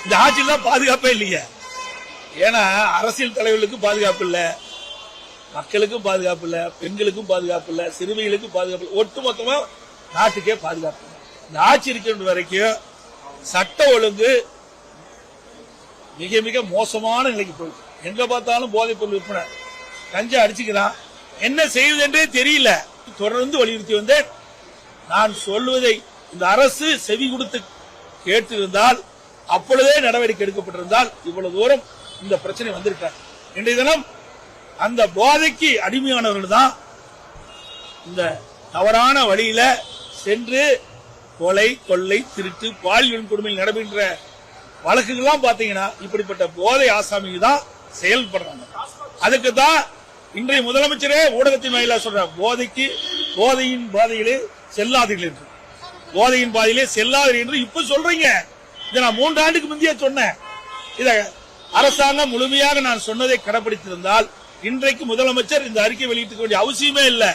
இந்த ஆட்சியில் தான் பாதுகாப்பே இல்லையே. ஏன்னா அரசியல் தலைவர்களுக்கு பாதுகாப்பு இல்ல, மக்களுக்கும் பாதுகாப்பு இல்ல, பெண்களுக்கும் பாதுகாப்பு இல்ல, சிறுமிகளுக்கும் பாதுகாப்பு இல்ல, ஒட்டுமொத்தமா நாட்டுக்கே பாதுகாப்பு இல்லை. இந்த ஆட்சி இருக்கின்ற வரைக்கும் சட்ட ஒழுங்கு மிக மிக மோசமான நிலைக்கு போயிடுச்சு. எங்க பார்த்தாலும் போதைப் பொருள் விற்பனை, கஞ்சா அடிச்சுக்கிறான். என்ன செய்வது என்றே தெரியல. தொடர்ந்து வலியுறுத்தி வந்தேன். நான் சொல்வதை இந்த அரசு செவி கொடுத்து கேட்டிருந்தால், அப்பொழுதே நடவடிக்கை எடுக்கப்பட்டிருந்தால் இவ்வளவு தூரம் இந்த பிரச்சனை வந்திருக்காங்க. இன்றைய தினம் அந்த போதைக்கு அடிமையானவர்கள் தான் இந்த தவறான வழியில சென்று கொலை, கொள்ளை, திருட்டு, பாலியல் கொடுமையில் நடைபெற்ற வழக்குகள்லாம் பாத்தீங்கன்னா இப்படிப்பட்ட போதை ஆசாமிகள் தான் செயல்படுறாங்க. அதுக்கு தான் இன்றைய முதலமைச்சரே ஊடகத்தின் வாயிலா சொல்ற, போதையின் பாதையிலே செல்லாதீர்கள் என்று, போதையின் பாதையிலே செல்லாதீர்கள் என்று இப்ப சொல்றீங்க. இதை நான் 3 ஆண்டுக்கு முந்தைய சொன்னேன். இத அரசாங்கம் முழுமையாக நான் சொன்னதை கடைபிடித்திருந்தால் இன்றைக்கு முதலமைச்சர் இந்த அறிக்கை வெளியிட்டு வேண்டிய அவசியமே இல்லை.